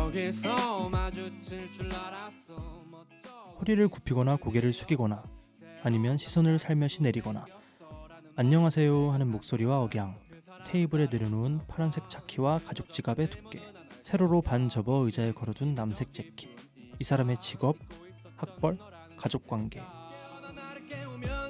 여기서 마주칠 줄 알았어. 허리를 굽히거나 고개를 숙이거나 아니면 시선을 살며시 내리거나 안녕하세요 하는 목소리와 억양, 테이블에 내려놓은 파란색 차키와 가죽 지갑의 두께, 세로로 반 접어 의자에 걸어둔 남색 재킷, 이 사람의 직업, 학벌, 가족관계.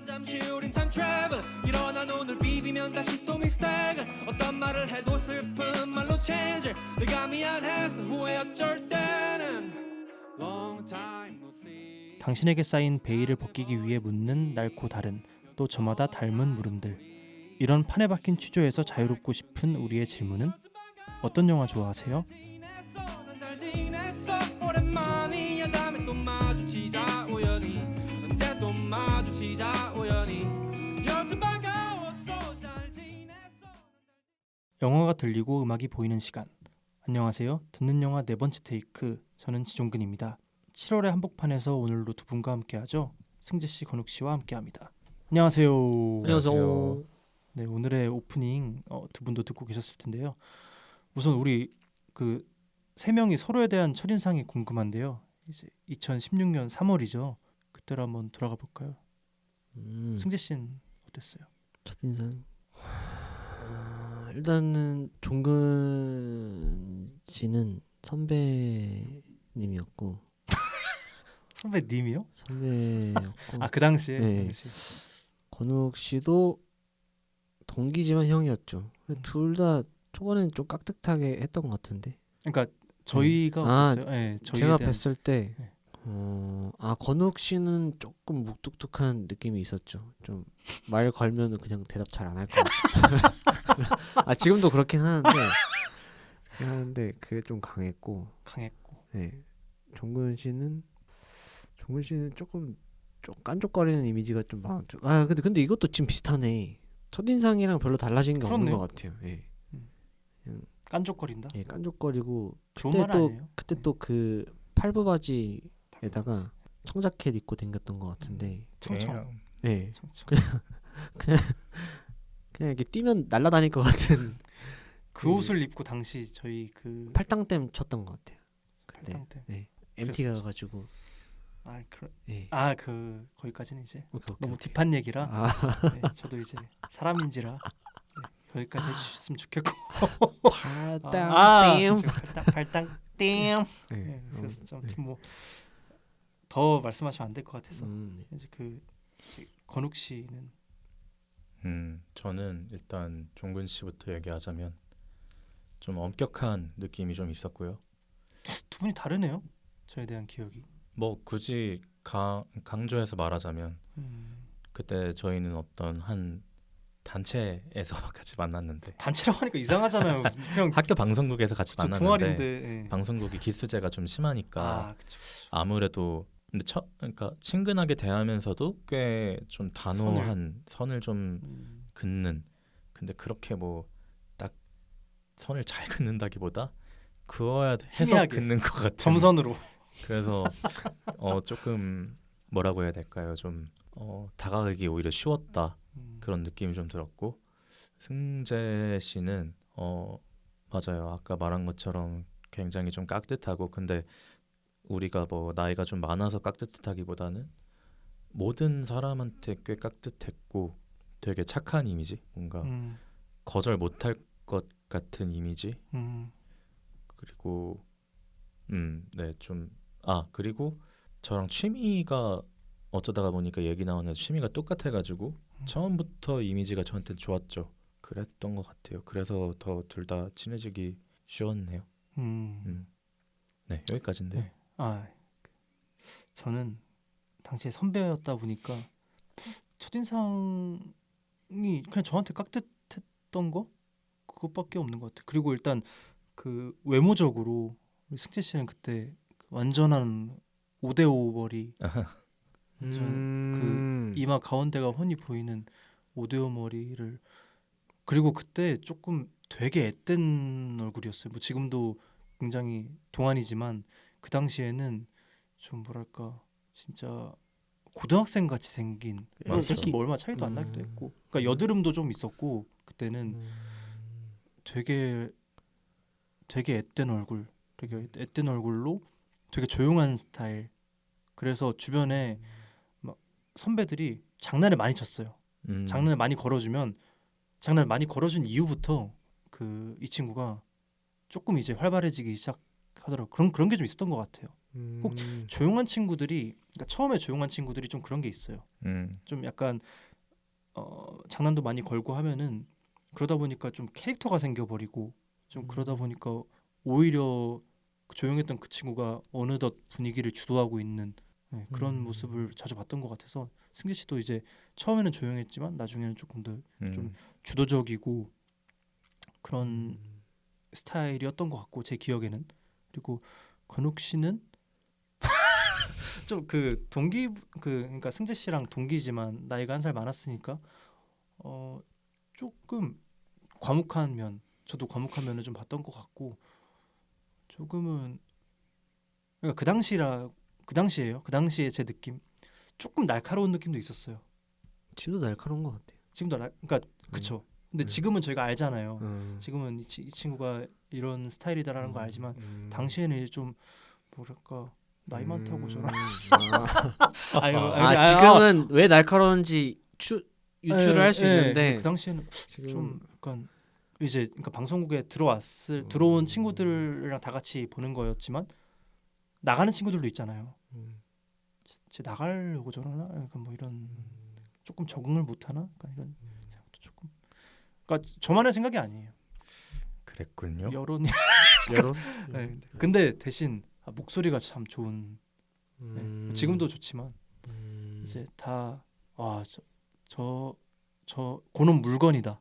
잠시 우린 time travel. 일어나 눈을 비비면 다시 또 미스테이크. 어떤 말을 해도 슬픈 말로 change. 내가 미안해서 후회 어쩔 때는 long time no see. 당신에게 쌓인 베일을 벗기기 위해 묻는 날고 다른, 또 저마다 닮은 물음들. 이런 판에 박힌 취조에서 자유롭고 싶은 우리의 질문은 어떤 영화 좋아하세요? 난 잘 지냈어. 오랜만이야. 다음에 또 마주치자 우연히. 언제 또 마주치자 우연히. 여튼 반가웠어. 잘 지냈어. 영화가 들리고 음악이 보이는 시간. 안녕하세요. 듣는 영화 네 번째 테이크, 저는 지종근입니다. 7월의 한복판에서 오늘도 두 분과 함께하죠. 승재씨, 건욱씨와 함께합니다. 안녕하세요. 안녕하세요. 네, 오늘의 오프닝 두 분도 듣고 계셨을 텐데요. 우선 우리 그 세 명이 서로에 대한 첫인상이 궁금한데요. 이제 2016년 3월이죠. 그때로 한번 돌아가 볼까요? 승재 씨는 어땠어요? 첫인상 일단은 종근 씨는 선배님이었고 선배님이요? 선배였고 아, 그 당시에. 네. 그 당시. 건욱 씨도 동기지만 형이었죠. 둘 다 초반엔 좀 깍듯하게 했던 것 같은데. 그러니까 저희가 어땠어요? 네, 저희에 제가 대한. 뵀을 때 네. 건욱 씨는 조금 묵뚝뚝한 느낌이 있었죠. 좀 말 걸면은 그냥 대답 잘 안 할 것 같아요. 지금도 그렇긴 하는데 그게 좀 강했고. 네. 종근 씨는 조금 깐족거리는 이미지가 좀 많았죠. 근데 이것도 지금 비슷하네. 첫인상이랑 별로 달라진 게 없는 그렇네요. 것 같아요. 예. 깐족거린다? 예, 깐족거리고 좋은 그때 말 또 아니에요? 그때 또 그 팔부 바지에다가 청자켓 입고 댕겼던 것 같은데. 청청. 예. 청청. 그냥 이렇게 뛰면 날아다닐 것 같은 그 옷을 입고 당시 저희 그 팔당댐 쳤던 것 같아요. 그때. 팔당댐. 네. MT가 가가지고. 예. 그 거기까지는 이제 오케이. 너무 딥한 얘기라. 네, 저도 이제 사람인지라 네, 거기까지 해주셨으면 좋겠고. 팔당댐. 팔당 댐. 네, 그래서 좀 뭐 더 말씀하시면 안 될 것 같아서 이제 그 건욱 씨는 저는 일단 종근 씨부터 얘기하자면 좀 엄격한 느낌이 좀 있었고요. 두 분이 다르네요. 저에 대한 기억이. 뭐 굳이 강조해서 말하자면 그때 저희는 어떤 한 단체에서 같이 만났는데, 단체라고 하니까 이상하잖아요. 그냥 학교 방송국에서 같이 만났는데 동아리인데. 예. 방송국이 기수제가 좀 심하니까 그쵸. 아무래도 근데 그러니까 친근하게 대하면서도 꽤 좀 단호한 선을 좀 긋는, 근데 그렇게 뭐 딱 선을 잘 긋는다기보다 그어야 해서 희미하게. 긋는 것 같은. 점선으로. 그래서 조금 뭐라고 해야 될까요? 좀 다가가기 오히려 쉬웠다, 그런 느낌이 좀 들었고, 승재 씨는 맞아요. 아까 말한 것처럼 굉장히 좀 깍듯하고, 근데 우리가 뭐 나이가 좀 많아서 깍듯하기보다는 모든 사람한테 꽤 깍듯했고 되게 착한 이미지, 뭔가 거절 못할 것 같은 이미지. 그리고 네, 좀 그리고 저랑 취미가 어쩌다가 보니까 얘기 나오는데 취미가 똑같아가지고 처음부터 이미지가 저한테 좋았죠. 그랬던 것 같아요. 그래서 더 둘 다 친해지기 쉬웠네요. 네, 여기까지인데. 네. 저는 당시에 선배였다 보니까 첫인상이 그냥 저한테 깍듯했던 거 그것밖에 없는 것 같아요. 그리고 일단 그 외모적으로 우리 승재 씨는 그때 그 완전한 5대5 머리, 그 이마 가운데가 훤히 보이는 5대5 머리를, 그리고 그때 조금 되게 앳된 얼굴이었어요. 뭐 지금도 굉장히 동안이지만 그 당시에는 좀 뭐랄까 진짜 고등학생 같이 생긴, 맞죠. 사실 뭐 얼마 차이도 안 나기도 했고, 그러니까 여드름도 좀 있었고 그때는 되게 앳된 얼굴, 되게 애뜬 얼굴로 되게 조용한 스타일. 그래서 주변에 막 선배들이 장난을 많이 쳤어요. 장난을 많이 걸어주면 장난을 많이 걸어준 이후부터 그 이 친구가 조금 이제 활발해지기 시작하더라고. 그런 게 좀 있었던 것 같아요. 꼭 조용한 친구들이 그러니까 처음에 조용한 친구들이 좀 그런 게 있어요. 좀 약간 장난도 많이 걸고 하면은 그러다 보니까 좀 캐릭터가 생겨버리고 좀 그러다 보니까 오히려 조용했던 그 친구가 어느덧 분위기를 주도하고 있는 그런 모습을 자주 봤던 것 같아서 승재 씨도 이제 처음에는 조용했지만 나중에는 조금 더 좀 주도적이고 그런 스타일이었던 것 같고 제 기억에는. 그리고 건욱 씨는 좀 그 동기 그러니까 승재 씨랑 동기지만 나이가 한 살 많았으니까 조금 과묵한 면 저도 과묵한 면을 좀 봤던 것 같고 조금은 그러니까 그 당시에요. 그 당시에 제 느낌 조금 날카로운 느낌도 있었어요. 지금도 날카로운 것 같아요. 지금도 그러니까 그쵸. 근데 지금은 저희가 알잖아요. 지금은 이 친구가 이런 스타일이다라는 거 알지만 당시에는 좀 뭐랄까 나이 많다고 저런 지금은 왜 날카로운지 유추를 할 수 있는데 그 당시에는 지금 좀 약간 이제 그러니까 방송국에 들어온 친구들이랑 다 같이 보는 거였지만 나가는 친구들도 있잖아요. 쟤 나가려고 저러나? 약간 뭐 이런 조금 적응을 못하나? 약간 이런 생각도 조금. 그러니까 저만의 생각이 아니에요. 그랬군요. 여론이. 여론? 네. 근데 대신 목소리가 참 좋은. 네. 지금도 좋지만 이제 다 저 고놈 물건이다.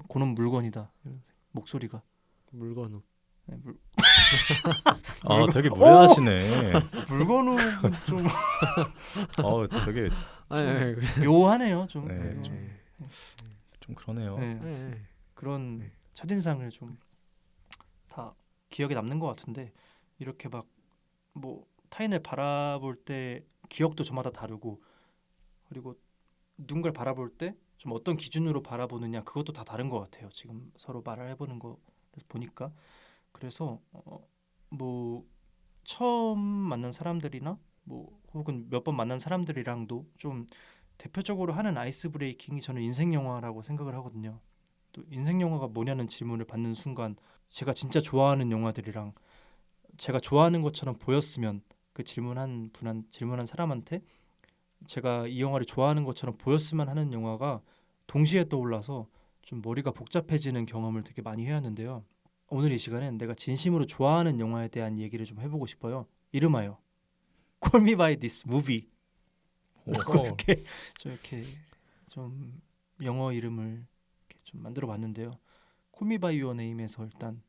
고놈 물건이다. 이런 목소리가. 물건우. 네, 되게 무례하시네. 물건은 좀 되게 묘하네요. 좀. 네, 좀 그러네요. 그런 첫인상을 좀 다 기억에 남는 것 같은데 이렇게 막 뭐 타인을 바라볼 때 기억도 저마다 다르고 그리고 누군가를 바라볼 때 좀 어떤 기준으로 바라보느냐 그것도 다 다른 것 같아요. 지금 서로 말을 해보는 거 보니까 그래서 뭐 처음 만난 사람들이나 뭐 혹은 몇 번 만난 사람들이랑도 좀 대표적으로 하는 아이스 브레이킹이 저는 인생 영화라고 생각을 하거든요. 또 인생 영화가 뭐냐는 질문을 받는 순간 제가 진짜 좋아하는 영화들이랑 제가 좋아하는 것처럼 보였으면 그 질문한 사람한테 제가 이 영화를 좋아하는 것처럼 보였으면 하는 영화가 동시에 떠올라서 좀 머리가 복잡해지는 경험을 되게 많이 해왔는데요. 오늘 이 시간엔 내가 진심으로 좋아하는 영화에 대한 얘기를 좀 해보고 싶어요. 이름하여 Call Me By This Movie. 이렇게 좀 영어 이름을 이렇게 좀 만들어봤는데요. Call Me By Your Name에서 일단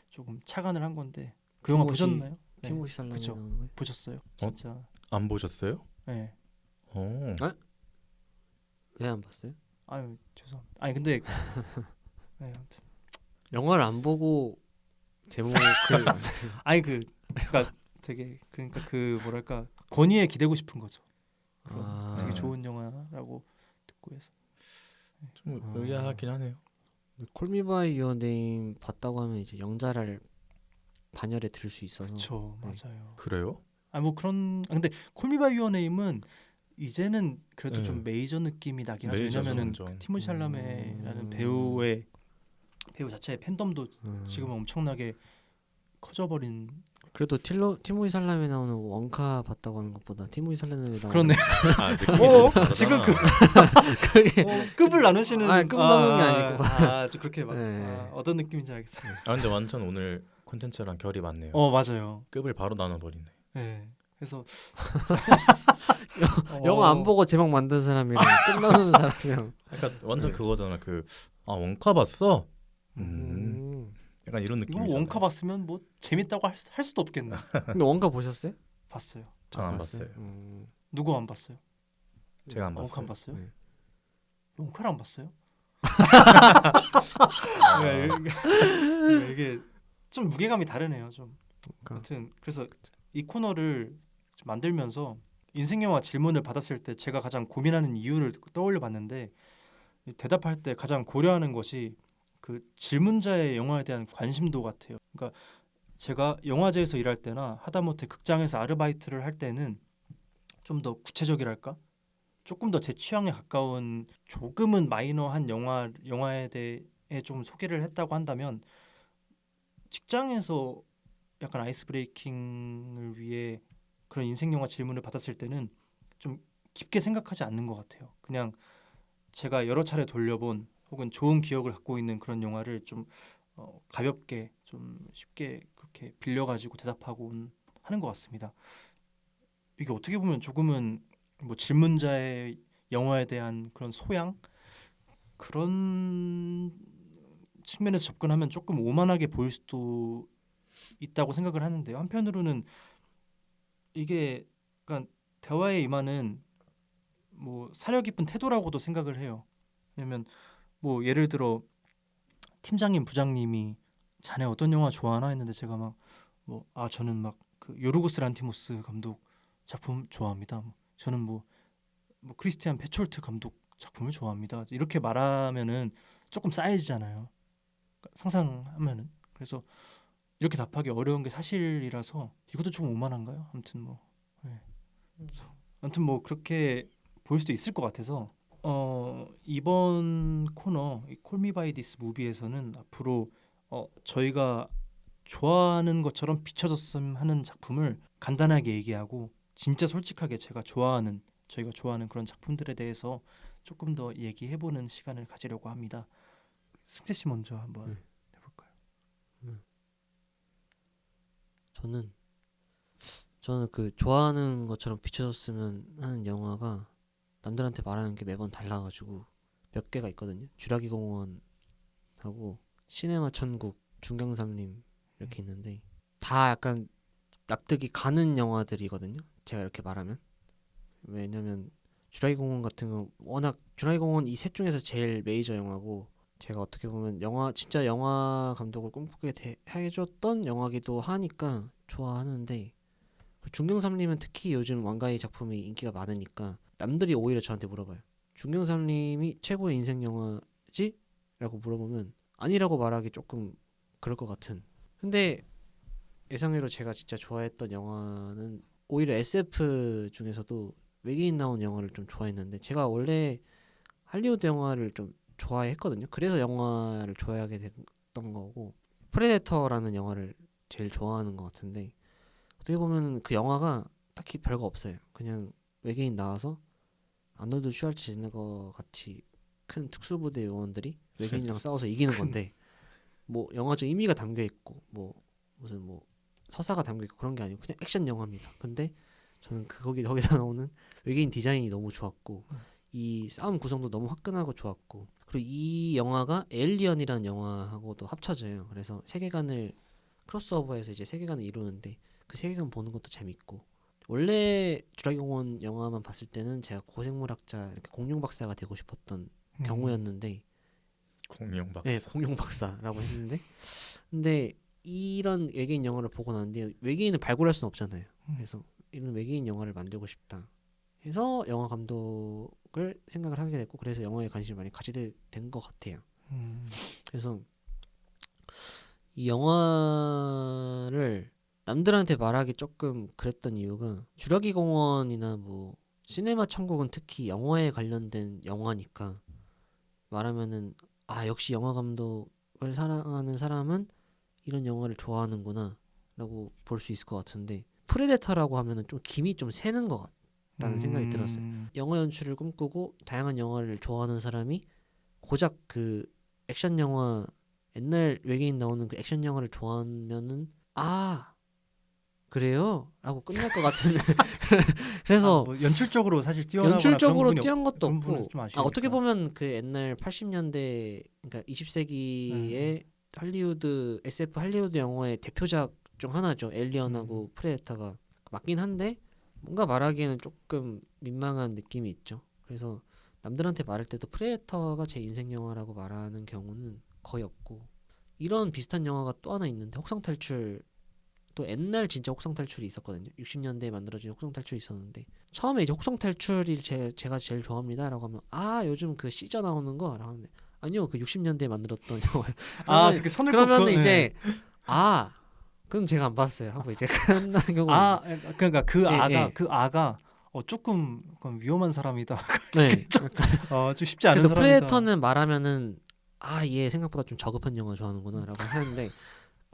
조금 착안을 한 건데 그 영화 보셨나요? 티모시 살라메 나오는 거예요? 보셨어요? 진짜. 안 보셨어요? 네. 왜 안 봤어요? 아유 죄송합니다. 아니 근데 네, 아무튼 영화를 안 보고 제목을 아니 그러니까 되게 그러니까 그 뭐랄까 권위에 기대고 싶은 거죠. 되게 좋은 영화라고 듣고 해서 좀 의아하긴 하네요. 콜미 바이 유어 네임 봤다고 하면 이제 영자를 반열에 들 수 있어서. 그렇죠. 맞아요. 그래요? 뭐 그런 근데 콜미 바이 유어 네임은 이제는 그래도 좀 메이저 느낌이 나긴 하죠. 왜냐면은 티모시 샬라메라는 배우 자체의 팬덤도 지금은 엄청나게 커져버린. 그래도 티모시 살라메 나오는 원카 봤다고 하는 것보다 티모시 살라메 나오는 그렇네. 지금 급을 나누시는 급 나누는 게 아니고 좀 그렇게 막 어떤 느낌인지 알겠어요. 근데 완전 오늘 콘텐츠랑 결이 맞네요. 맞아요. 급을 바로 나눠버리네. 네. 그래서 영화 안 보고 제목 만든 사람이랑 끝 나누는 사람이랑 그러니까 완전 그거잖아. 원카 봤어? 약간 이런 느낌이잖아요. 이거 원카 봤으면 뭐 재밌다고 할 수도 없겠네. 근데 원카 보셨어요? 봤어요. 전 안 봤어요. 누구 안 봤어요? 제가 안 봤어요. 원카 안 봤어요? 원카를 안 봤어요? 이게 좀 무게감이 다르네요. 좀. 아무튼 그래서 이 코너를 만들면서 인생 영화 질문을 받았을 때 제가 가장 고민하는 이유를 떠올려 봤는데 대답할 때 가장 고려하는 것이 그 질문자의 영화에 대한 관심도 같아요. 그러니까 제가 영화제에서 일할 때나 하다못해 극장에서 아르바이트를 할 때는 좀 더 구체적이랄까? 조금 더 제 취향에 가까운 조금은 마이너한 영화에 대해 좀 소개를 했다고 한다면 직장에서 약간 아이스 브레이킹을 위해 그런 인생 영화 질문을 받았을 때는 좀 깊게 생각하지 않는 것 같아요. 그냥 제가 여러 차례 돌려본 혹은 좋은 기억을 갖고 있는 그런 영화를 좀 가볍게 좀 쉽게 그렇게 빌려가지고 하는 것 같습니다. 이게 어떻게 보면 조금은 뭐 질문자의 영화에 대한 그런 소양 그런 측면에서 접근하면 조금 오만하게 보일 수도 있다고 생각을 하는데요. 한편으로는 이게 그러니까 대화에 임하는 뭐 사려 깊은 태도라고도 생각을 해요. 왜냐면 뭐 예를 들어 팀장님 부장님이 자네 어떤 영화 좋아하나 했는데 제가 막 뭐 저는 막 그 요르고스 란티모스 감독 작품 좋아합니다. 저는 뭐 크리스티안 페촐트 감독 작품을 좋아합니다. 이렇게 말하면은 조금 싸해지잖아요. 그러니까 상상하면은. 그래서 이렇게 답하기 어려운 게 사실이라서 이것도 좀 오만한가요? 아무튼 뭐 네. 아무튼 뭐 그렇게 볼 수도 있을 것 같아서 이번 코너 콜미 바이 디스 무비에서는 앞으로 저희가 좋아하는 것처럼 비춰졌음 하는 작품을 간단하게 얘기하고 진짜 솔직하게 저희가 좋아하는 그런 작품들에 대해서 조금 더 얘기해보는 시간을 가지려고 합니다. 승재 씨 먼저 한번 해볼까요? 저는 그 좋아하는 것처럼 비춰졌으면 하는 영화가 남들한테 말하는 게 매번 달라가지고 몇 개가 있거든요. 쥐라기 공원하고 시네마 천국, 중경삼림 이렇게 있는데 다 약간 납득이 가는 영화들이거든요. 제가 이렇게 말하면. 왜냐면 쥐라기 공원 같은 거 워낙 쥐라기 공원 이 셋 중에서 제일 메이저 영화고 제가 어떻게 보면 진짜 영화 감독을 꿈꾸게 해줬던 영화기도 하니까 좋아하는데 중경삼림은 특히 요즘 왕가의 작품이 인기가 많으니까 남들이 오히려 저한테 물어봐요. 중경삼림이 최고의 인생 영화지? 라고 물어보면 아니라고 말하기 조금 그럴 것 같은. 근데 예상외로 제가 진짜 좋아했던 영화는 오히려 SF 중에서도 외계인 나온 영화를 좀 좋아했는데 제가 원래 할리우드 영화를 좀 좋아했거든요. 그래서 영화를 좋아하게 됐던 거고 프레데터라는 영화를 제일 좋아하는 것 같은데 어떻게 보면 그 영화가 딱히 별거 없어요. 그냥 외계인 나와서 아놀드 슈왈츠제네거 같이 큰 특수부대 요원들이 외계인이랑 싸워서 이기는 건데 뭐 영화적 의미가 담겨 있고 뭐 무슨 뭐 서사가 담겨 있고 그런 게 아니고 그냥 액션 영화입니다. 근데 저는 거기서 나오는 외계인 디자인이 너무 좋았고 이 싸움 구성도 너무 화끈하고 좋았고 그리고 이 영화가 에일리언이라는 영화하고도 합쳐져요. 그래서 세계관을 크로스오버해서 이제 세계관을 이루는데 그 세계관 보는 것도 재밌고 원래 쥐라기 공원 영화만 봤을 때는 제가 고생물학자 이렇게 공룡 박사가 되고 싶었던 경우였는데 공룡 박사. 네, 공룡 박사라고 했는데 근데 이런 외계인 영화를 보고 나는데 외계인을 발굴할 수는 없잖아요. 그래서 이런 외계인 영화를 만들고 싶다 해서 영화 감독을 생각을 하게 됐고 그래서 영화에 관심을 많이 가지게 된 것 같아요. 그래서 이 영화를 남들한테 말하기 조금 그랬던 이유가 쥐라기 공원이나 뭐 시네마 천국은 특히 영화에 관련된 영화니까 말하면은 역시 영화 감독을 사랑하는 사람은 이런 영화를 좋아하는구나 라고 볼 수 있을 것 같은데 프레데터라고 하면은 좀 김이 좀 새는 것 같다는 생각이 들었어요. 영화 연출을 꿈꾸고 다양한 영화를 좋아하는 사람이 고작 그 액션 영화 옛날 외계인 나오는 그 액션 영화를 좋아하면은 그래요? 라고 끝날 것 같은 그래서 뭐 연출적으로 사실 뛰어난 것도 없고 좀 어떻게 보면 그 옛날 80년대 그러니까 20세기의 할리우드 SF 할리우드 영화의 대표작 중 하나죠. 에일리언하고 프레데터가 맞긴 한데 뭔가 말하기에는 조금 민망한 느낌이 있죠. 그래서 남들한테 말할 때도 프레데터가 제 인생 영화라고 말하는 경우는 거의 없고 이런 비슷한 영화가 또 하나 있는데 혹성탈출 또 옛날 진짜 혹성탈출이 있었거든요. 60년대에 만들어진 혹성탈출이 있었는데 처음에 이제 혹성탈출이 제가 제일 좋아합니다라고 하면 요즘 그 시저 나오는 거라고 하는데 아니요 그 60년대에 만들었던 영화 그렇게 선을 그러면 긋고, 이제 그건 제가 안 봤어요. 하고 이제 끝난 경우. 아 그러니까 예. 그 아가 조금 약간 위험한 사람이다. 네. 좀 쉽지 않은 그래도 사람이다. 프레데터는 말하면은 얘 생각보다 좀 저급한 영화 좋아하는구나라고 하는데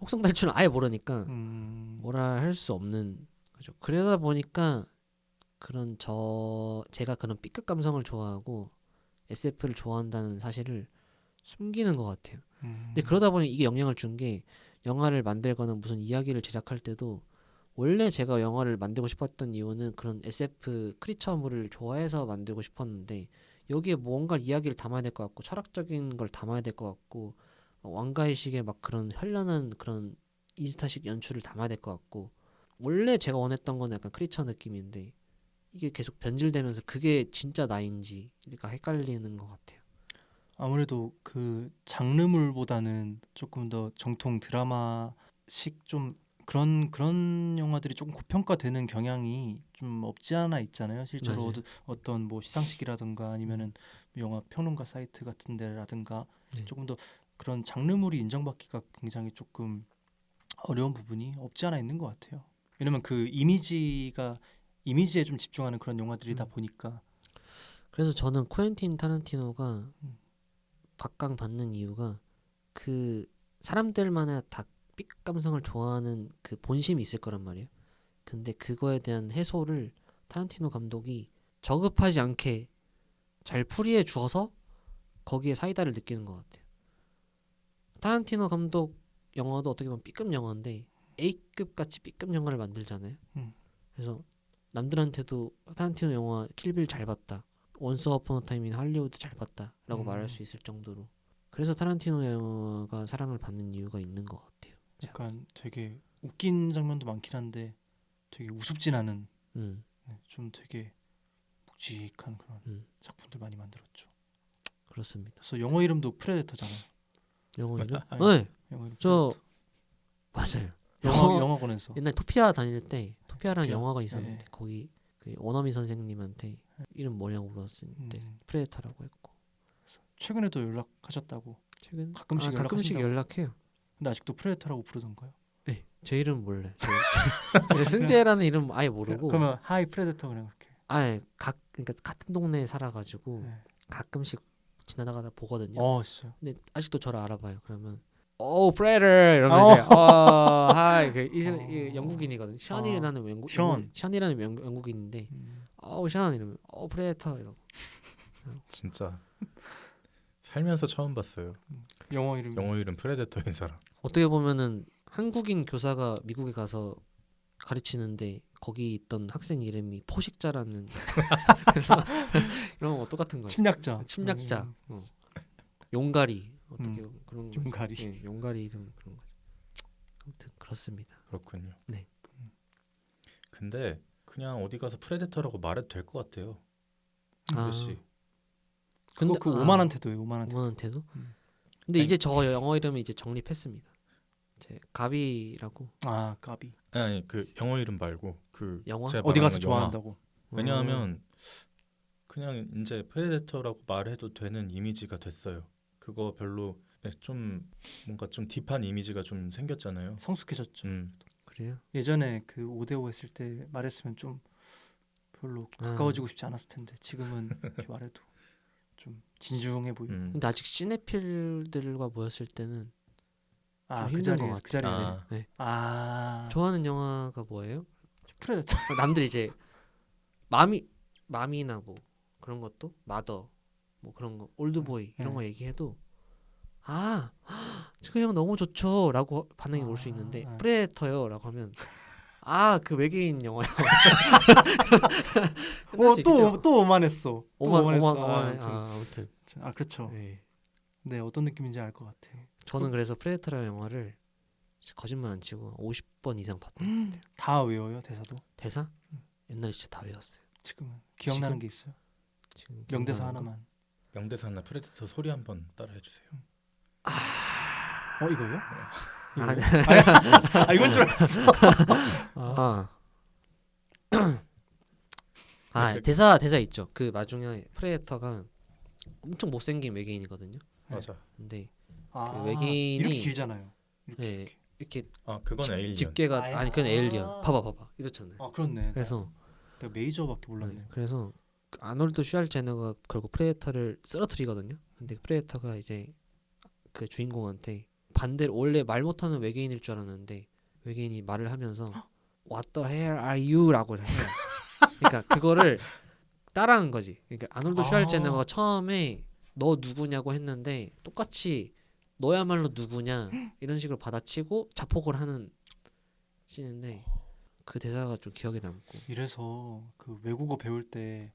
혹성탈출은 아예 모르니까 뭐라 할 수 없는 거죠. 그러다 보니까 그런 제가 그런 B급 감성을 좋아하고 SF를 좋아한다는 사실을 숨기는 것 같아요. 근데 그러다 보니 이게 영향을 준 게 영화를 만들거나 무슨 이야기를 제작할 때도 원래 제가 영화를 만들고 싶었던 이유는 그런 SF 크리처물을 좋아해서 만들고 싶었는데 여기에 뭔가 이야기를 담아야 될 것 같고 철학적인 걸 담아야 될 것 같고 왕가의식의 막 그런 현란한 그런 인스타식 연출을 담아야 될 것 같고 원래 제가 원했던 건 약간 크리처 느낌인데 이게 계속 변질되면서 그게 진짜 나인지가 헷갈리는 것 같아요. 아무래도 그 장르물보다는 조금 더 정통 드라마식 좀 그런 영화들이 조금 고평가되는 경향이 좀 없지 않아 있잖아요. 실제로 맞아요. 어떤 뭐 시상식이라든가 아니면은 영화 평론가 사이트 같은 데라든가 네. 조금 더 그런 장르물이 인정받기가 굉장히 조금 어려운 부분이 없지 않아 있는 것 같아요. 왜냐면 그 이미지에 좀 집중하는 그런 영화들이다 보니까. 그래서 저는 쿠엔틴 타란티노가 음. 각광받는 이유가 그 사람들만의 다 B급 감성을 좋아하는 그 본심이 있을 거란 말이에요. 근데 그거에 대한 해소를 타란티노 감독이 저급하지 않게 잘 풀이해 주어서 거기에 사이다를 느끼는 것 같아요. 타란티노 감독 영화도 어떻게 보면 B급 영화인데 A급 같이 B급 영화를 만들잖아요. 그래서 남들한테도 타란티노 영화 킬빌 잘 봤다, 원스 어폰 어 타임 인 할리우드 잘 봤다라고 말할 수 있을 정도로 그래서 타란티노 영화가 사랑을 받는 이유가 있는 것 같아요. 약간 되게 웃긴 장면도 많긴 한데 되게 우습진 않은 음, 좀 되게 묵직한 그런 작품들 많이 만들었죠. 그렇습니다. 그래서 영어 이름도 프레데터잖아요. 영어 이름? 네. 네, 영어 이름 저 프레데터. 맞아요. 영어권에서 옛날 토피아 다닐 때 토피아라는 토피아? 영화가 있었는데 네. 거기 그 원어민 선생님한테 이름 뭐냐고 물었을 때 프레데터라고 했고 최근에도 연락하셨다고. 최근 가끔씩 가끔씩 연락하신다고. 연락해요. 근데 아직도 프레데터라고 부르던가요? 네, 제 이름 몰래. 제 승재라는 이름 아예 모르고. 그러면 하이 프레데터 그냥 그렇게. 그러니까 같은 동네에 살아가지고 네. 가끔씩 지나다가 보거든요. 진짜. 근데 아직도 저를 알아봐요. 그러면 프레더 이러면서 하이 이 영국인이거든. 션이라는 션이라는 영국인인데 션 이러면 프레데터 이러고. 진짜 살면서 처음 봤어요. 영어 이름 프레데터인 사람. 어떻게 보면은 한국인 교사가 미국에 가서 가르치는데 거기 있던 학생 이름이 포식자라는 이런 거 똑같은 거예요. 침략자. 용가리 어떻게 그런 용가리. 예, 용가리 이름 그런 거죠. 아무튼 그렇습니다. 그렇군요. 네. 근데 그냥 어디 가서 프레데터라고 말해도 될 것 같아요. 근데 씨. 근데 그 오만한테도요. 오만한테도? 근데 이제 저 영어 이름이 이제 정립했습니다. 제 가비라고. 가비. 아니 그 영어 이름 말고 그 영화? 제가 어디 가서 말하는 좋아한다고. 왜냐하면 그냥 이제 프레데터라고 말해도 되는 이미지가 됐어요. 그거 별로 좀 뭔가 좀 딥한 이미지가 좀 생겼잖아요. 성숙해졌죠. 그래요? 예전에 그 5대5 했을 때 말했으면 좀 별로 가까워지고 싶지 않았을 텐데 지금은 이렇게 말해도 좀 진중해 보이고. 근데 아직 시네필들과 모였을 때는 좀 그 힘든 것 자리에. 같아요. 네. 좋아하는 영화가 뭐예요? 프레데터. 남들 이제 마미나 뭐 그런 것도 마더 뭐 그런 거 올드보이 이런 거 얘기해도 그 형 너무 좋죠라고 반응이 올 수 있는데 프레데터요라고 하면 그 외계인 영화요. 또 오만했어. 아무튼 그렇죠. 네. 네, 어떤 느낌인지 알 것 같아. 저는 그래서 프레데터라는 영화를 거짓말 안 치고 50번 이상 봤던 것 같아요. 다 외워요 대사도? 대사? 옛날에 진짜 다 외웠어요. 지금은 기억나는 게 있어요? 지금 명대사 기억나는 거? 하나만. 명대사나 프레데터 소리 한번 따라해 주세요. 이거요? 이건 줄 알았어. 대사 있죠. 그 나중에 프레데터가 엄청 못생긴 외계인이거든요. 맞아. 근데 그 외계인이 이렇게 길잖아요. 네, 이렇게 그건 에일리언. 집게가 아예? 아니 그건 에일리언. 아. 봐봐 이렇잖아요. 아 그렇네. 그래서 내가 메이저밖에 몰랐네요. 그래서 그 아놀드 슈왈제네거가 결국 프레데터를 쓰러뜨리거든요. 근데 프레데터가 이제 그 주인공한테 반대로 원래 말 못하는 외계인일 줄 알았는데 외계인이 말을 하면서 What the hell are you?라고 해요. 그러니까 그거를 따라한 거지. 그러니까 아놀드 슈왈제네거가 처음에 너 누구냐고 했는데 똑같이 너야말로 누구냐 이런 식으로 받아치고 자폭을 하는 씬인데 그 대사가 좀 기억에 남고. 이래서 그 외국어 배울 때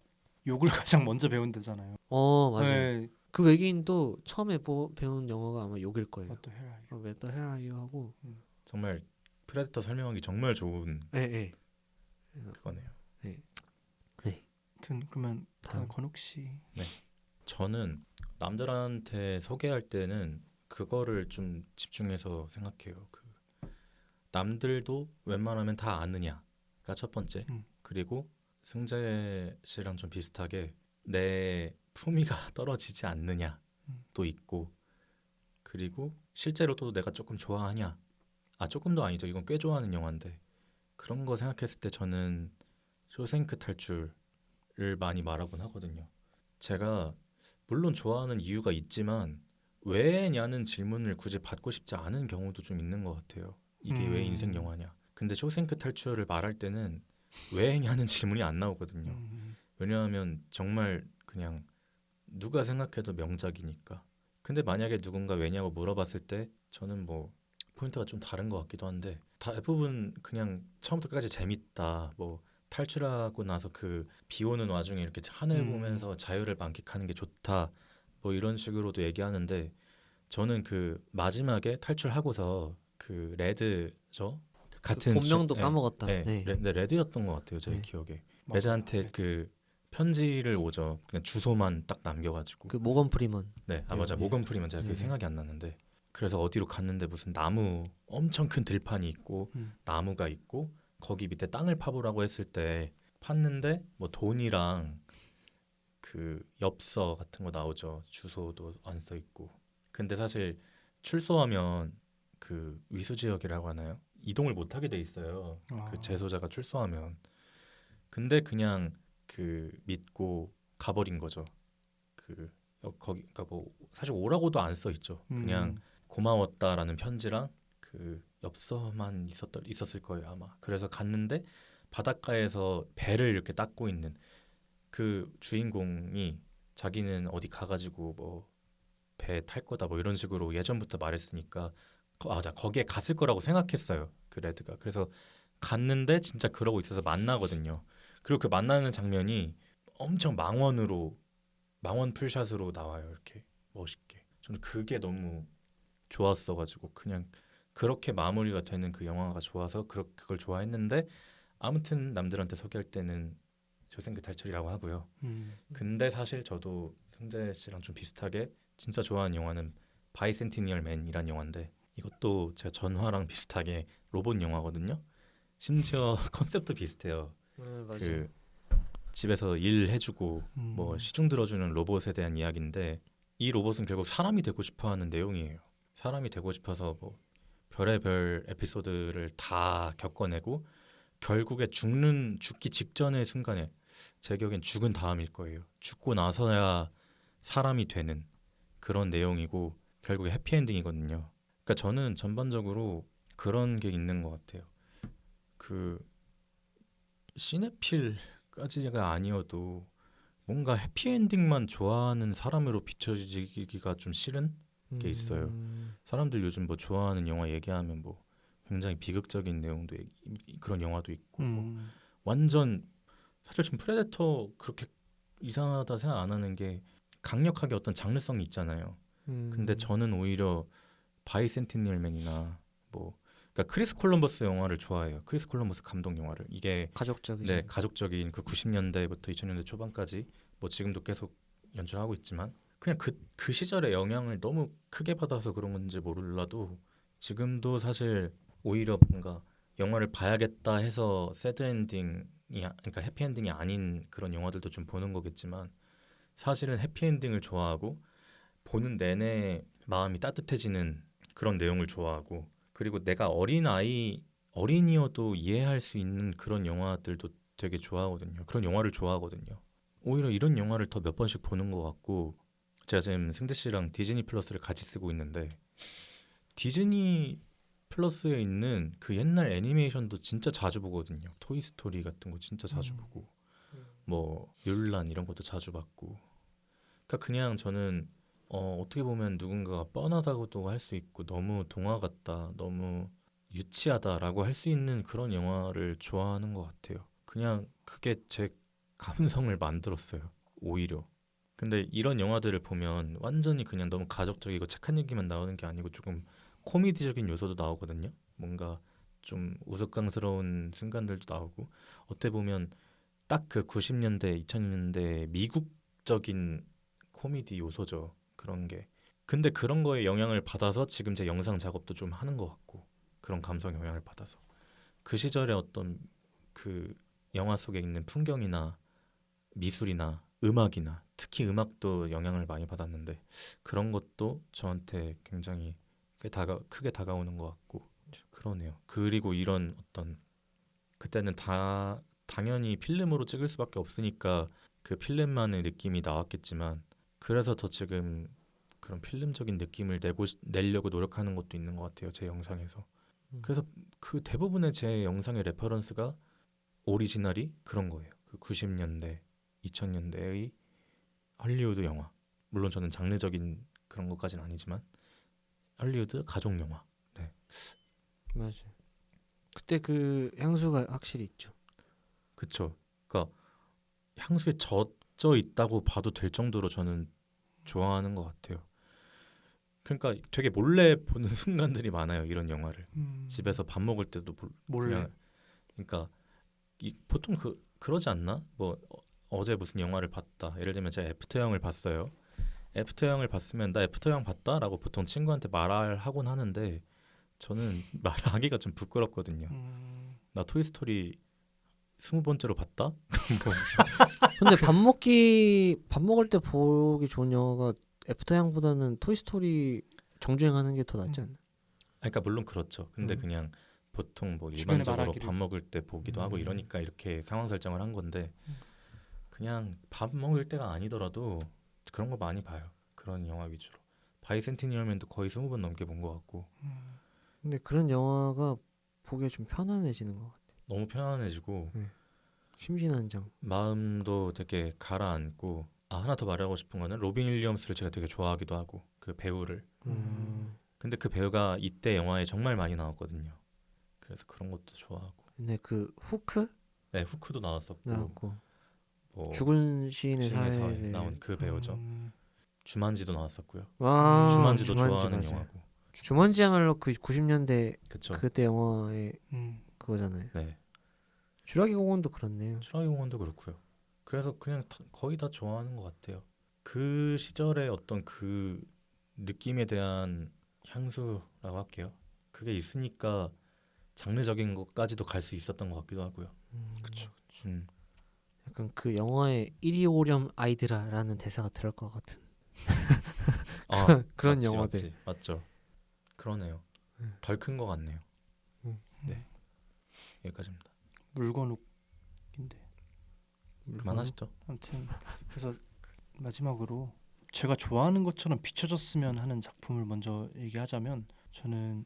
욕을 가장 먼저 배운다잖아요. 맞아요. 네. 그 외계인도 처음에 배운 영어가 아마 욕일 거예요. What the hell are you? What the hell are you 하고. 정말 프레데터 설명하기 정말 좋은 예. 그거네요. 아무튼 그러면 다음. 건욱 씨. 저는 남들한테 소개할 때는 그거를 좀 집중해서 생각해요. 그 남들도 웬만하면 다 아느냐가 첫 번째. 그리고 승재 씨랑 좀 비슷하게 내 품위가 떨어지지 않느냐도 있고, 그리고 실제로 또 내가 조금 좋아하냐. 조금도 아니죠. 이건 꽤 좋아하는 영화인데 그런 거 생각했을 때 저는 쇼생크 탈출을 많이 말하곤 하거든요. 제가 물론 좋아하는 이유가 있지만 왜냐는 질문을 굳이 받고 싶지 않은 경우도 좀 있는 것 같아요. 이게 왜 인생 영화냐. 근데 쇼생크 탈출을 말할 때는 왜냐는 질문이 안 나오거든요. 왜냐하면 정말 그냥 누가 생각해도 명작이니까. 근데 만약에 누군가 왜냐고 물어봤을 때 저는 뭐 포인트가 좀 다른 것 같기도 한데 대부분 그냥 처음부터 끝까지 재밌다. 뭐 탈출하고 나서 그 비 오는 와중에 이렇게 하늘 보면서 자유를 만끽하는 게 좋다. 뭐 이런 식으로도 얘기하는데 저는 그 마지막에 탈출하고서 그 레드죠. 같은 본명도 까먹었다. 네. 레드였던 것 같아요. 제 기억에. 맞아요. 레드한테 레드. 그 편지를 오죠. 그냥 주소만 딱 남겨가지고. 그 모건 프리먼. 맞아. 모건 프리먼 제가 그게 생각이 안 났는데. 그래서 어디로 갔는데 무슨 나무 엄청 큰 들판이 있고 나무가 있고 거기 밑에 땅을 파보라고 했을 때 팠는데 뭐 돈이랑 그 엽서 같은 거 나오죠. 주소도 안 써 있고. 근데 사실 출소하면 그 위수 지역이라고 하나요? 이동을 못 하게 돼 있어요. 그 재소자가 출소하면. 근데 그냥 그 믿고 가버린 거죠. 그 거기 그러니까 뭐 사실 오라고도 안 써 있죠. 그냥 고마웠다라는 편지랑 그 엽서만 있었을 거예요 아마. 그래서 갔는데 바닷가에서 배를 이렇게 닦고 있는 그 주인공이 자기는 어디 가가지고 뭐 배 탈 거다 뭐 이런 식으로 예전부터 말했으니까 맞아 거기에 갔을 거라고 생각했어요 그 레드가. 그래서 갔는데 진짜 그러고 있어서 만나거든요. 그리고 그 만나는 장면이 엄청 망원 풀샷으로 나와요. 이렇게 멋있게. 저는 그게 너무 좋았어가지고 그냥 그렇게 마무리가 되는 그 영화가 좋아서 그걸 좋아했는데 아무튼 남들한테 소개할 때는 쇼생크 탈출이라고 하고요. 근데 사실 저도 승재 씨랑 좀 비슷하게 진짜 좋아하는 영화는 바이센티니얼 맨이란 영화인데 이것도 제가 전화랑 비슷하게 로봇 영화거든요. 심지어 컨셉도 비슷해요. 그 집에서 일 해주고 뭐 시중 들어주는 로봇에 대한 이야기인데 이 로봇은 결국 사람이 되고 싶어하는 내용이에요. 사람이 되고 싶어서 뭐 별의별 에피소드를 다 겪어내고 결국에 죽기 직전의 순간에 제 기억엔 죽은 다음일 거예요. 죽고 나서야 사람이 되는 그런 내용이고 결국에 해피엔딩이거든요. 그러니까 저는 전반적으로 그런 게 있는 것 같아요. 그 시네필까지가 아니어도 뭔가 해피엔딩만 좋아하는 사람으로 비춰지기가 좀 싫은 게 있어요. 사람들 요즘 뭐 좋아하는 영화 얘기하면 뭐 굉장히 비극적인 내용도 그런 영화도 있고 뭐 완전 사실 지금 프레데터 그렇게 이상하다 생각 안 하는 게 강력하게 어떤 장르성이 있잖아요. 근데 저는 오히려 바이센티니얼맨이나 뭐 그러니까 크리스 콜럼버스 영화를 좋아해요. 크리스 콜럼버스 감독 영화를. 이게 가족적이죠. 가족적인 그 90년대부터 2000년대 초반까지 뭐 지금도 계속 연출하고 있지만 그냥 그 시절의 영향을 너무 크게 받아서 그런 건지 몰라도 지금도 사실 오히려 뭔가 영화를 봐야겠다 해서 새드 엔딩이 그러니까 해피 엔딩이 아닌 그런 영화들도 좀 보는 거겠지만 사실은 해피 엔딩을 좋아하고 보는 내내 마음이 따뜻해지는 그런 내용을 좋아하고 그리고 내가 어린이여도 이해할 수 있는 그런 영화들도 되게 좋아하거든요. 그런 영화를 좋아하거든요. 오히려 이런 영화를 더 몇 번씩 보는 것 같고, 제가 지금 승재 씨랑 디즈니 플러스를 같이 쓰고 있는데 디즈니 플러스에 있는 그 옛날 애니메이션도 진짜 자주 보거든요. 토이스토리 같은 거 진짜 자주 보고, 뭐 뮬란 이런 것도 자주 봤고. 그러니까 그냥 저는 어떻게 보면 누군가가 뻔하다고도 할 수 있고 너무 동화 같다, 너무 유치하다라고 할 수 있는 그런 영화를 좋아하는 것 같아요. 그냥 그게 제 감성을 만들었어요, 오히려. 근데 이런 영화들을 보면 완전히 그냥 너무 가족적이고 착한 얘기만 나오는 게 아니고 조금 코미디적인 요소도 나오거든요. 뭔가 좀 우스꽝스러운 순간들도 나오고, 어떻게 보면 딱 그 90년대, 2000년대 미국적인 코미디 요소죠. 그런 게. 근데 그런 거에 영향을 받아서 지금 제 영상 작업도 좀 하는 것 같고, 그런 감성 영향을 받아서 그 시절의 어떤 그 영화 속에 있는 풍경이나 미술이나 음악이나 특히 음악도 영향을 많이 받았는데 그런 것도 저한테 굉장히 크게 다가오는 것 같고 그러네요. 그리고 이런 어떤 그때는 당연히 필름으로 찍을 수밖에 없으니까 그 필름만의 느낌이 나왔겠지만 그래서 더 지금 그런 필름적인 느낌을 내려고 노력하는 것도 있는 것 같아요. 제 영상에서. 그래서 그 대부분의 제 영상의 레퍼런스가 오리지널이 그런 거예요. 그 90년대, 2000년대의 할리우드 영화. 물론 저는 장르적인 그런 것까지는 아니지만 할리우드 가족 영화. 네. 맞아. 그때 그 향수가 확실히 있죠. 그쵸. 그러니까 향수에 젖어 있다고 봐도 될 정도로 저는 좋아하는 것 같아요. 그러니까 되게 몰래 보는 순간들이 많아요. 이런 영화를 집에서 밥 먹을 때도 몰래. 그냥, 그러니까 보통 그러지 않나? 뭐 어제 무슨 영화를 봤다. 예를 들면 제가 애프터 영을 봤어요. 애프터 영을 봤으면 나 애프터 영 봤다라고 보통 친구한테 말하곤 하는데 저는 말하기가 좀 부끄럽거든요. 나 토이스토리 20번째로 봤다? 뭐, 근데 밥 먹을 때 보기 좋은 영화가 애프터향보다는 토이스토리 정주행하는 게 더 낫지 않나? 그러니까 물론 그렇죠. 근데 그냥 보통 뭐 주변에 일반적으로 말하기를. 밥 먹을 때 보기도 하고 이러니까 이렇게 상황 설정을 한 건데 그냥 밥 먹을 때가 아니더라도 그런 거 많이 봐요. 그런 영화 위주로. 바이센티니얼맨도 거의 20번 넘게 본 것 같고 근데 그런 영화가 보기에 좀 편안해지는 것 같아. 너무 편안해지고 심신안정. 마음도 되게 가라앉고. 하나 더 말하고 싶은 거는 로빈 윌리엄스를 제가 되게 좋아하기도 하고 그 배우를. 근데 그 배우가 이때 영화에 정말 많이 나왔거든요. 그래서 그런 것도 좋아하고. 근데 그 후크 네, 후크도 나왔었고 나왔고 뭐 죽은 시인의 시인의 사회에 사회를 나온 그 배우죠. 주만지도 나왔었고요. 와 주만지도 주만지 좋아하는 맞아요. 영화고. 주만지야말로 그 90년대 그쵸. 그때 영화의 음. 그거잖아요. 네, 주라기 공원도 그렇네요. 추락의 공원도 그렇고요. 그래서 그냥 거의 다 좋아하는 것 같아요. 그 시절의 어떤 그 느낌에 대한 향수라고 할게요. 그게 있으니까 장르적인 것까지도 갈 수 있었던 것 같기도 하고요. 그쵸. 약간 그 영화에 이리 오렴 아이들아라는 대사가 들을 것 같은 그런 맞지, 영화들. 맞지, 맞죠. 그러네요. 덜 큰 것 같네요. 네, 여기까지입니다. 물건욱인데 그만하시죠. 아무튼 그래서 마지막으로 제가 좋아하는 것처럼 비춰졌으면 하는 작품을 먼저 얘기하자면 저는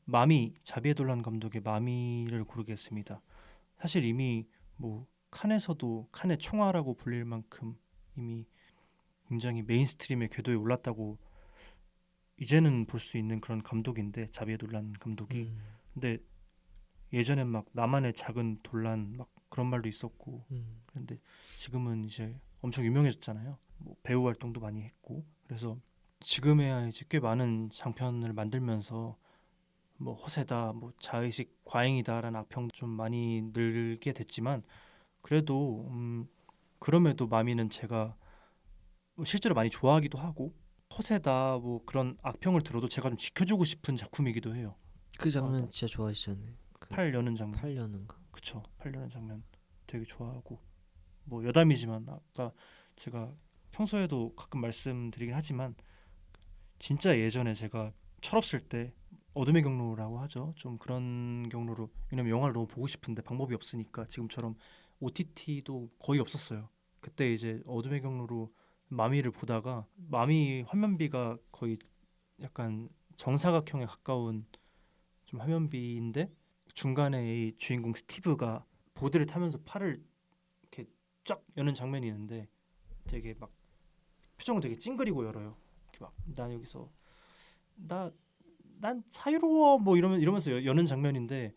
마미 자비에 돌란 감독의 마미를 고르겠습니다. 사실 이미 뭐 칸에서도 칸의 총화라고 불릴 만큼 이미 굉장히 메인스트림의 궤도에 올랐다고 이제는 볼 수 있는 그런 감독인데 자비에 돌란 감독이. 근데 예전엔 막 나만의 작은 돌란 막 그런 말도 있었고 그런데 지금은 이제 엄청 유명해졌잖아요. 뭐 배우 활동도 많이 했고 그래서 지금에야 이제 꽤 많은 장편을 만들면서 뭐 허세다, 뭐 자의식 과잉이다라는 악평 좀 많이 늘게 됐지만 그래도 그럼에도 마미는 제가 실제로 많이 좋아하기도 하고 허세다 뭐 그런 악평을 들어도 제가 좀 지켜주고 싶은 작품이기도 해요. 그 장면 진짜 좋아하시잖아요. 그 팔 여는 장면. 팔 여는 거. 그쵸. 팔 여는 장면 되게 좋아하고 뭐 여담이지만 아까 제가 평소에도 가끔 말씀드리긴 하지만 진짜 예전에 제가 철없을 때 어둠의 경로라고 하죠. 좀 그런 경로로 왜냐면 영화를 너무 보고 싶은데 방법이 없으니까 지금처럼 OTT도 거의 없었어요. 그때 이제 어둠의 경로로 마미를 보다가 마미 화면비가 거의 약간 정사각형에 가까운 좀 화면비인데 중간에 이 주인공 스티브가 보드를 타면서 팔을 이렇게 쫙 여는 장면이 있는데 되게 막 표정을 되게 찡그리고 열어요. 이렇게 막 난 여기서 난 자유로워 뭐 이러면서 여는 장면인데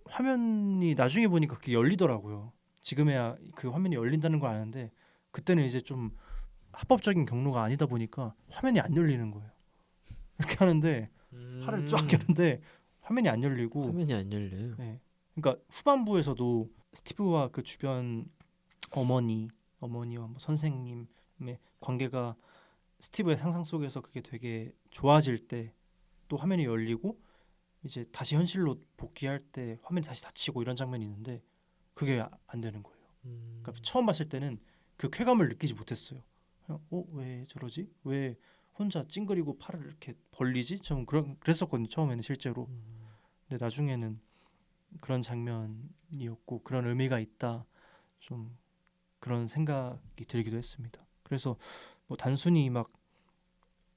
화면이 나중에 보니까 그게 열리더라고요. 지금에야 그 화면이 열린다는 걸 아는데 그때는 이제 좀 합법적인 경로가 아니다 보니까 화면이 안 열리는 거예요. 이렇게 하는데 팔을 쫙 여는데 화면이 안 열리고 화면이 안 열려요. 네. 그러니까 후반부에서도 스티브와 그 주변 어머니와 뭐 선생님의 관계가 스티브의 상상 속에서 그게 되게 좋아질 때 또 화면이 열리고 이제 다시 현실로 복귀할 때 화면이 다시 닫히고 이런 장면이 있는데 그게 안 되는 거예요. 그러니까 처음 봤을 때는 그 쾌감을 느끼지 못했어요. 그냥 왜 저러지? 왜 혼자 찡그리고 팔을 이렇게 벌리지? 좀 그랬었거든요. 처음에는 실제로. 근데 나중에는 그런 장면이었고 그런 의미가 있다. 좀 그런 생각이 들기도 했습니다. 그래서 뭐 단순히 막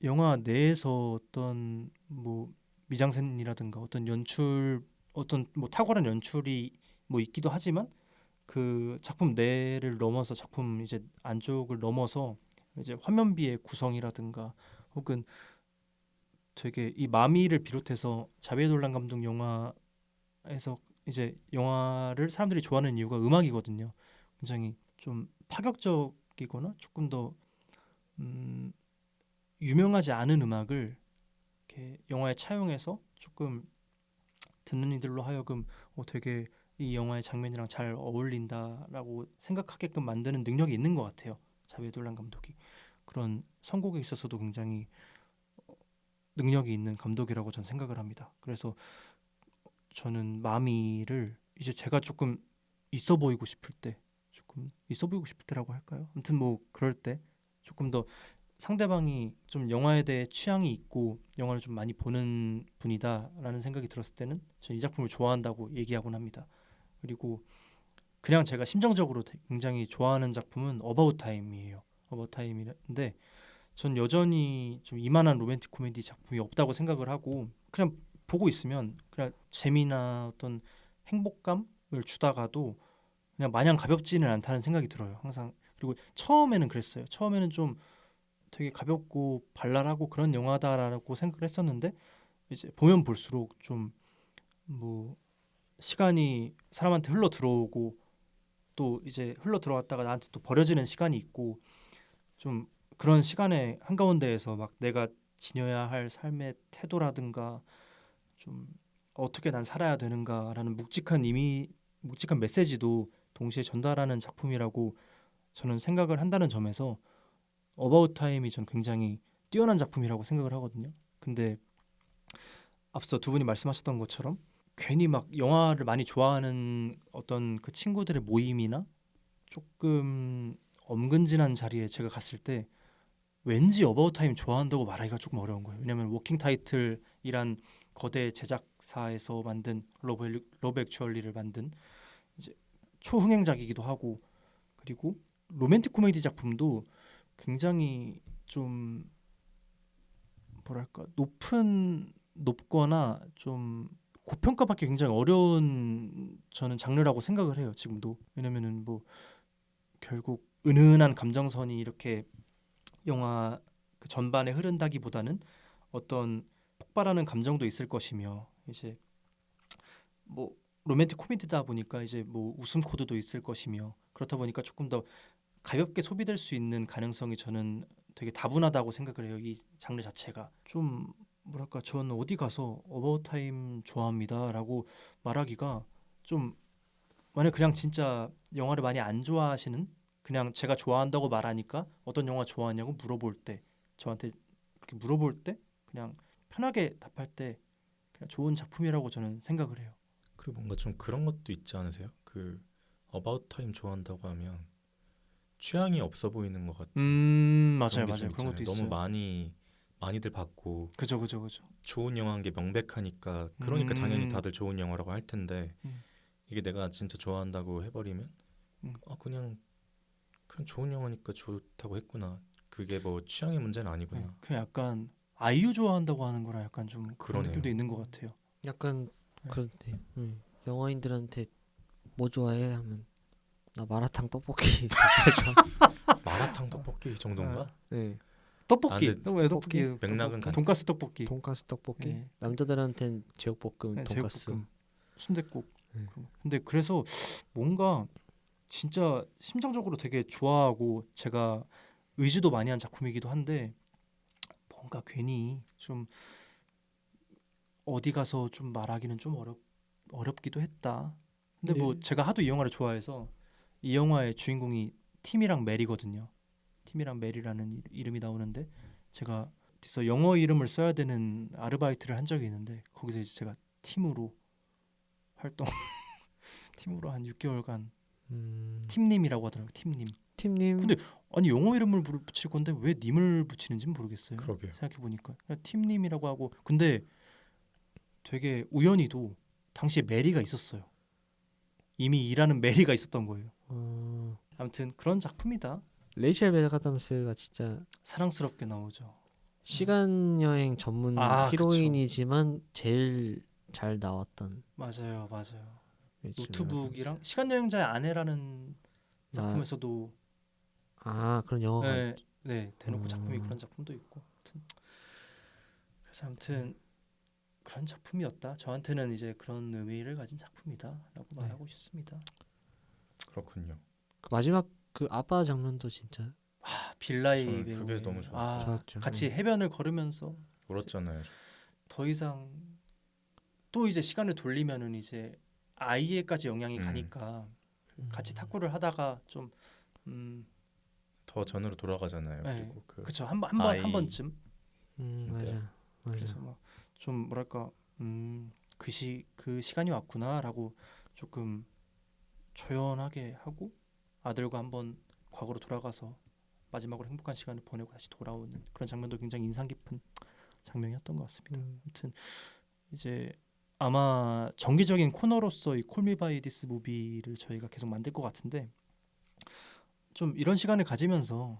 영화 내에서 어떤 뭐 미장센이라든가 어떤 연출 어떤 뭐 탁월한 연출이 뭐 있기도 하지만 그 작품 내를 넘어서 작품 이제 안쪽을 넘어서 이제 화면비의 구성이라든가 혹은 되게 이 마미를 비롯해서 자비에 돌란 감독 영화에서 이제 영화를 사람들이 좋아하는 이유가 음악이거든요. 굉장히 좀 파격적이거나 조금 더 유명하지 않은 음악을 이렇게 영화에 차용해서 조금 듣는 이들로 하여금 되게 이 영화의 장면이랑 잘 어울린다라고 생각하게끔 만드는 능력이 있는 것 같아요. 자비에 돌란 감독이 그런 선곡에 있어서도 굉장히 능력이 있는 감독이라고 저는 생각을 합니다. 그래서 저는 마미를 이제 제가 조금 있어 보이고 싶을 때 조금 있어 보이고 싶을 때라고 할까요? 아무튼 뭐 그럴 때 조금 더 상대방이 좀 영화에 대해 취향이 있고 영화를 좀 많이 보는 분이다라는 생각이 들었을 때는 저는 이 작품을 좋아한다고 얘기하곤 합니다. 그리고 그냥 제가 심정적으로 굉장히 좋아하는 작품은 어바웃 타임이에요. 어바웃 타임인데 전 여전히 좀 이만한 로맨틱 코미디 작품이 없다고 생각을 하고 그냥 보고 있으면 그냥 재미나 어떤 행복감을 주다가도 그냥 마냥 가볍지는 않다는 생각이 들어요. 항상. 그리고 처음에는 그랬어요. 처음에는 좀 되게 가볍고 발랄하고 그런 영화다라고 생각을 했었는데 이제 보면 볼수록 좀 뭐 시간이 사람한테 흘러 들어오고 또 이제 흘러 들어왔다가 나한테 또 버려지는 시간이 있고 좀 그런 시간의 한가운데에서 막 내가 지녀야 할 삶의 태도라든가 좀 어떻게 난 살아야 되는가라는 묵직한 메시지도 동시에 전달하는 작품이라고 저는 생각을 한다는 점에서 어바웃 타임이 전 굉장히 뛰어난 작품이라고 생각을 하거든요. 근데 앞서 두 분이 말씀하셨던 것처럼 괜히 막 영화를 많이 좋아하는 어떤 그 친구들의 모임이나 조금 엄근진한 자리에 제가 갔을 때 왠지 어바웃 타임 좋아한다고 말하기가 조금 어려운 거예요. 왜냐하면 워킹 타이틀이란 거대 제작사에서 만든 러브 액츄얼리를 만든 이제 초흥행작이기도 하고 그리고 로맨틱 코미디 작품도 굉장히 좀 뭐랄까 높거나 좀 고평가받기 굉장히 어려운 저는 장르라고 생각을 해요. 지금도. 왜냐면은 뭐 결국 은은한 감정선이 이렇게 영화 그 전반에 흐른다기보다는 어떤 폭발하는 감정도 있을 것이며 이제 뭐 로맨틱 코미디다 보니까 이제 뭐 웃음 코드도 있을 것이며 그렇다 보니까 조금 더 가볍게 소비될 수 있는 가능성이 저는 되게 다분하다고 생각을 해요. 이 장르 자체가 좀 뭐랄까 저는 어디 가서 어바웃 타임 좋아합니다라고 말하기가 좀 만약 그냥 진짜 영화를 많이 안 좋아하시는 그냥 제가 좋아한다고 말하니까 어떤 영화 좋아하냐고 물어볼 때 저한테 그렇게 물어볼 때 그냥 편하게 답할 때 그냥 좋은 작품이라고 저는 생각을 해요. 그리고 뭔가 좀 그런 것도 있지 않으세요? 그 어바웃 타임 좋아한다고 하면 취향이 없어 보이는 것 같은 그런 맞아요 게 좀 그런 것도 있잖아요. 너무 있어요. 많이 많이들 봤고 그죠, 그죠, 그죠. 좋은 영화인 게 명백하니까 그러니까 당연히 음. 다들 좋은 영화라고 할 텐데 음. 이게 내가 진짜 좋아한다고 해버리면 그냥 좋은 영화니까 좋다고 했구나. 그게 뭐 취향의 문제는 아니구나. 네, 그 약간 아이유 좋아한다고 하는 거랑 약간 좀 그런 그러네요. 느낌도 있는 것 같아요. 약간 네. 그런데 영화인들한테 뭐 좋아해 하면 나 마라탕 떡볶이 정말 좋아. 마라탕 떡볶이 정도인가? 네. 떡볶이. 아, 근데 왜 떡볶이? 맥락은 같- 돈가스 떡볶이. 돈가스 떡볶이. 네. 남자들한텐 제육볶음, 네, 돈가스. 제육볶음, 순댓국. 네. 근데 그래서 뭔가 진짜 심정적으로 되게 좋아하고 제가 의지도 많이 한 작품이기도 한데 뭔가 괜히 좀 어디 가서 좀 말하기는 좀 어렵기도 했다. 근데 뭐 네. 제가 하도 이 영화를 좋아해서 이 영화의 주인공이 팀이랑 메리거든요. 팀이랑 메리라는 이름이 나오는데 제가 그래서 영어 이름을 써야 되는 아르바이트를 한 적이 있는데 거기서 이제 제가 팀으로 활동 팀으로 한 6개월간 팀님이라고 하더라고요. 팀님. 팀님. 근데 아니 영어 이름을 붙일 건데 왜 님을 붙이는지는 모르겠어요. 그러게요. 생각해 보니까 팀님이라고 하고 근데 되게 우연히도 당시에 메리가 있었어요. 이미 일하는 메리가 있었던 거예요. 아무튼 그런 작품이다. 레이첼 맥아담스가 진짜 사랑스럽게 나오죠. 시간 여행 전문 그쵸. 히로인이지만 제일 잘 나왔던 맞아요, 맞아요. 레이첼 노트북이랑 시간 여행자의 아내라는 작품에서도 그런 영화가 네, 네 대놓고 작품이 음. 그런 작품도 있고. 그래서 아무튼 그런 작품이었다. 저한테는 이제 그런 의미를 가진 작품이다라고 말하고 싶습니다. 그렇군요. 그 마지막 그 아빠 장면도 진짜 빌라이 저는 배우의 그게 너무 좋았어요. 좋았죠. 같이 해변을 걸으면서 울었잖아요. 더 이상 또 이제 시간을 돌리면은 이제 아이에까지 영향이 가니까 같이 탁구를 하다가 좀 더 전으로 돌아가잖아요. 네. 그리고 그 그쵸 한 아이. 번쯤 맞아. 그래서 막 좀 뭐랄까 그 시간이 왔구나라고 조금 조연하게 하고 아들과 한번 과거로 돌아가서 마지막으로 행복한 시간을 보내고 다시 돌아오는 그런 장면도 굉장히 인상 깊은 장면이었던 것 같습니다. 아무튼 이제 아마 정기적인 코너로서 이 콜미 바이 디스 무비를 저희가 계속 만들 것 같은데 좀 이런 시간을 가지면서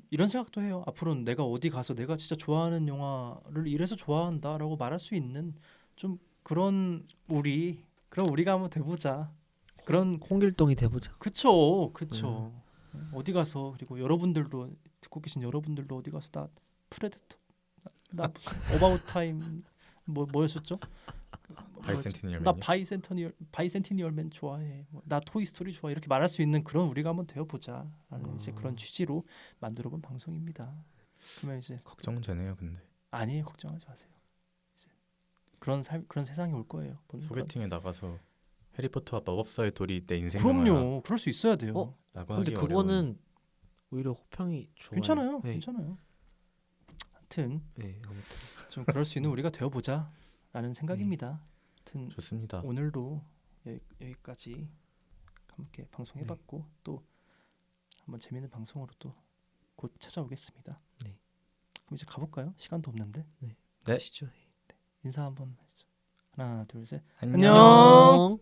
이런 생각도 해요. 앞으로는 내가 어디 가서 내가 진짜 좋아하는 영화를 이래서 좋아한다라고 말할 수 있는 좀 그런 우리가 한번 돼보자. 그런 홍길동이 돼보자. 그쵸. 어디 가서 그리고 여러분들도 듣고 계신 여러분들도 어디 가서 나 프레데터 나 어바웃 타임 뭐였었죠? 바이센티니얼 나 맨이요? 바이센티니얼맨 좋아해. 나 토이스토리 좋아해. 이렇게 말할 수 있는 그런 우리가 한번 되어보자라는 이제 그런 취지로 만들어본 방송입니다. 그러면 이제 걱정되네요. 근데 아니에요. 걱정하지 마세요. 이제 그런 세상이 올 거예요. 소개팅에 나가서 해리포터와 마법사의 돌이 내 인생 그럼요. 그럴 수 있어야 돼요. 라고 근데 하기 그거는 어려운. 오히려 호평이 좋아요. 괜찮아요. 네. 괜찮아요. 하여튼 네, 아무튼 좀 그럴 수 있는 우리가 되어보자라는 생각입니다. 하여튼 좋습니다. 오늘도 여기까지 함께 방송해봤고 또 한번 재밌는 방송으로 또 곧 찾아오겠습니다. 네. 그럼 이제 가볼까요? 시간도 없는데 네. 가시죠. 인사 한번 하시죠. 하나 둘 셋. 안녕. 안녕.